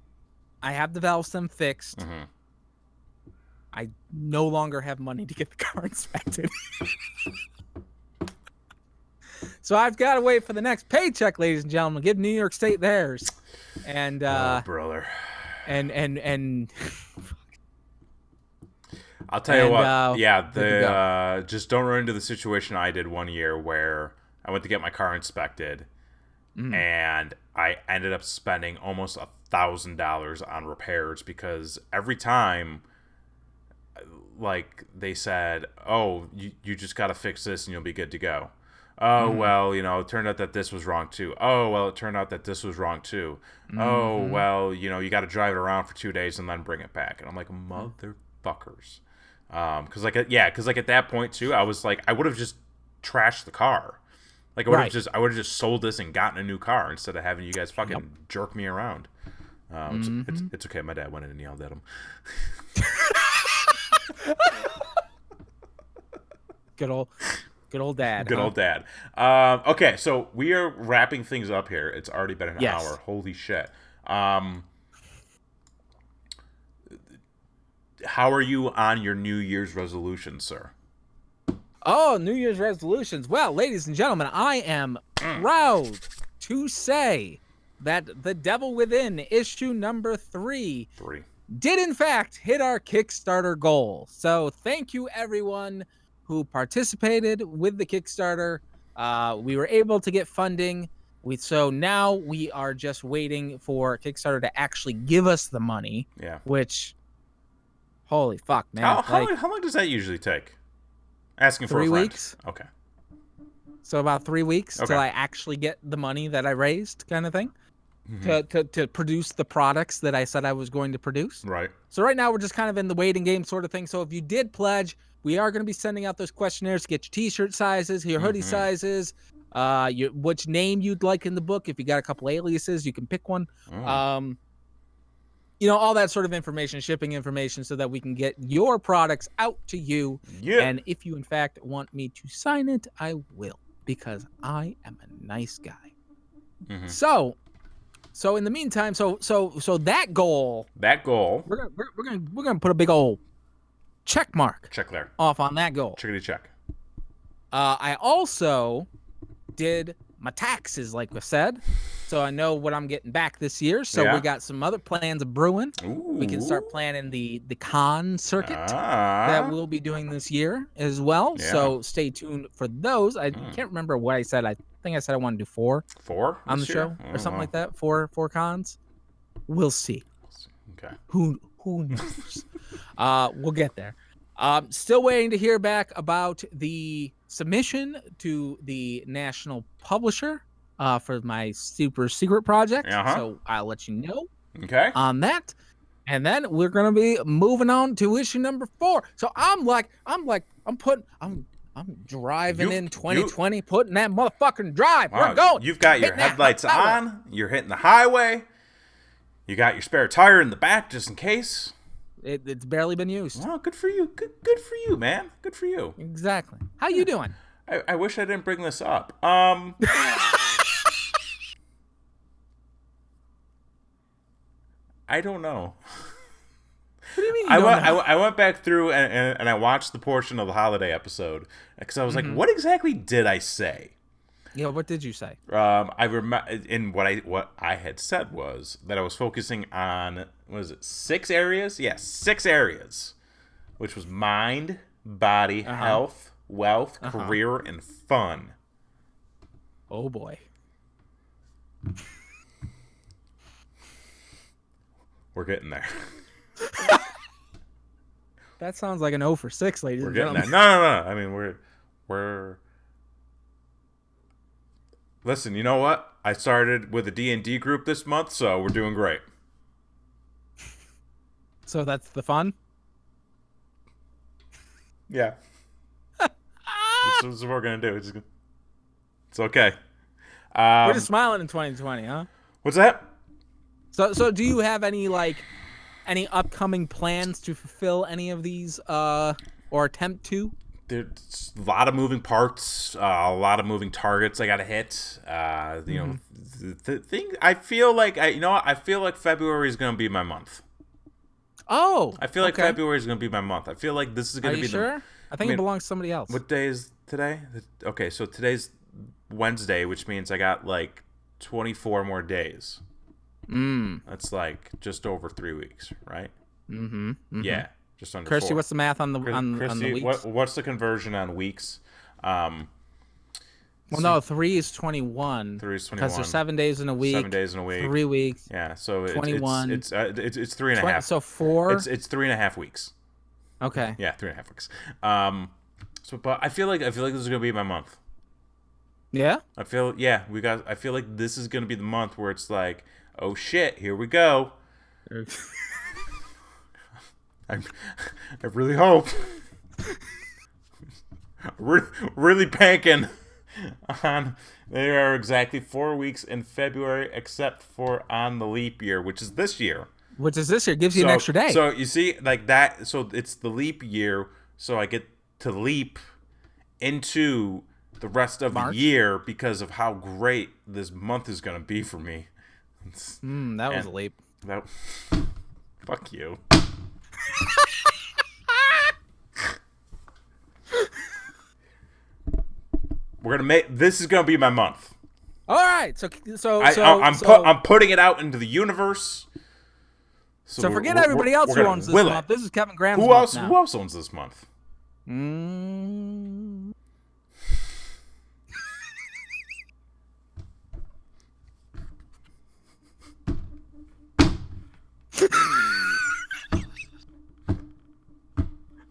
I have the valve stem fixed. Mm-hmm. I no longer have money to get the car inspected. So I've got to wait for the next paycheck, ladies and gentlemen. Give New York State theirs. And brother. And I'll tell you what. Just don't run into the situation I did one year where I went to get my car inspected, and I ended up spending almost $1,000 on repairs because every time, like, they said, "Oh, you just got to fix this and you'll be good to go." Oh, well, it turned out that this was wrong too. Oh, well, it turned out that this was wrong too. Oh, well, you got to drive it around for 2 days and then bring it back. And I'm like, motherfuckers. Because at that point too, I was like, I would have just trashed the car. Like, I would have just sold this and gotten a new car instead of having you guys fucking jerk me around. It's okay. My dad went in and yelled at him. Good old dad. Good old dad. Okay, so we are wrapping things up here. It's already been an hour. Holy shit. How are you on your New Year's resolution, sir? Oh, New Year's resolutions. Well, ladies and gentlemen, I am proud to say that The Devil Within issue number 3 did in fact hit our Kickstarter goal. So thank you everyone who participated with the Kickstarter. We were able to get funding. So now we are just waiting for Kickstarter to actually give us the money. Yeah. Which, holy fuck, man. How long does that usually take? Asking for 3 weeks. Okay. So about 3 weeks till I actually get the money that I raised, kind of thing. To produce the products that I said I was going to produce. Right. So right now we're just kind of in the waiting game sort of thing. So if you did pledge, we are going to be sending out those questionnaires to get your t-shirt sizes, your hoodie sizes, which name you'd like in the book. If you got a couple aliases, you can pick one. All that sort of information, shipping information, so that we can get your products out to you. Yeah. And if you in fact want me to sign it, I will, because I am a nice guy. So in the meantime, so that goal, we're gonna put a big old check mark there off on that goal. Chickity check. I also did my taxes, like I said, so I know what I'm getting back this year. So we got some other plans brewing. We can start planning the con circuit that we'll be doing this year as well. Yeah. So stay tuned for those. I can't remember what I said. I think I said I want to do four on the show or something like that. Four cons. We'll see. Okay. Who knows? We'll get there. Still waiting to hear back about the submission to the national publisher for my super secret project. So I'll let you know on that. And then we're gonna be moving on to issue number 4. So I'm driving in 2020, putting that motherfucking drive. We're going. You've got your headlights on. You're hitting the highway. You got your spare tire in the back just in case. It's barely been used. Oh, good for you. Good for you, man. Good for you. Exactly. How you doing? I wish I didn't bring this up. I don't know. What do you mean I went back through and I watched the portion of the holiday episode because I was like, what exactly did I say? Yeah, what did you say? I remember in what I had said was that I was focusing on, what is it, 6 areas? Yes, 6 areas, which was mind, body, health, wealth, career, and fun. Oh boy. We're getting there. That sounds like an 0 for 6, ladies and gentlemen. No. I mean, we're. Listen, you know what? I started with a D&D group this month, so we're doing great. So that's the fun? Yeah. This is what we're going to do. It's okay. We're just smiling in 2020, huh? What's that? So do you have any upcoming plans to fulfill any of these or attempt to? There's a lot of moving parts, a lot of moving targets I got to hit. You know, the thing I feel like I feel like February is going to be my month. Oh, I feel like February is going to be my month. I feel like this is going to be sure? I think it belongs to somebody else. What day is today? Okay, so today's Wednesday, which means I got like 24 more days. That's like just over 3 weeks, right? Yeah, just under. Kirsty, 4. what's the math on the Kirsty, weeks? What's the conversion on weeks? Well, no, 3 is 21. 3 is 21. Because there's 7 days in a week. 7 days in a week. 3 weeks. Yeah, so 21. It's 3.5. So 4. It's 3.5 weeks. Okay. Yeah, 3.5 weeks. But I feel like this is gonna be my month. Yeah. I feel like this is gonna be the month where it's like, oh shit, here we go. I really hope. Really banking on there are exactly 4 weeks in February, except for on the leap year, which is this year. Gives you an extra day. So you see, like that. So it's the leap year. So I get to leap into the rest of the year because of how great this month is going to be for me. That was a leap. Fuck you. This is gonna be my month. All right, I'm putting it out into the universe. So forget everybody else who owns this month. This is Kevin Graham's month now. Who else owns this month?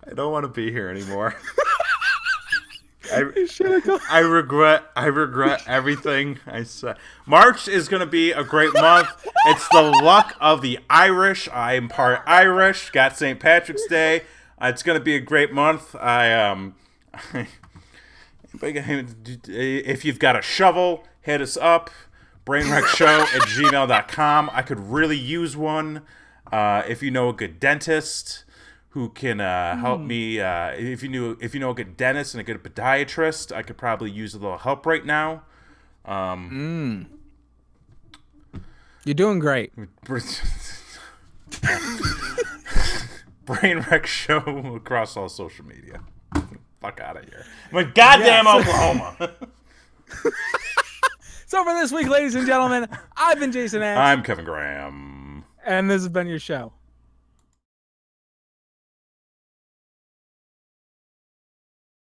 I don't want to be here anymore. I regret everything I said. March is going to be a great month. It's the luck of the Irish. I am part Irish. Got St. Patrick's Day. It's going to be a great month. If you've got a shovel, hit us up. brainwreckshow@gmail.com. I could really use one. If you know a good dentist who can help me, if you know a good dentist and a good podiatrist, I could probably use a little help right now. You're doing great. Brainwreck Show across all social media. Fuck out of here. I'm like, goddamn Oklahoma. So for this week, ladies and gentlemen, I've been Jason Ash. I'm Kevin Graham. And this has been your show.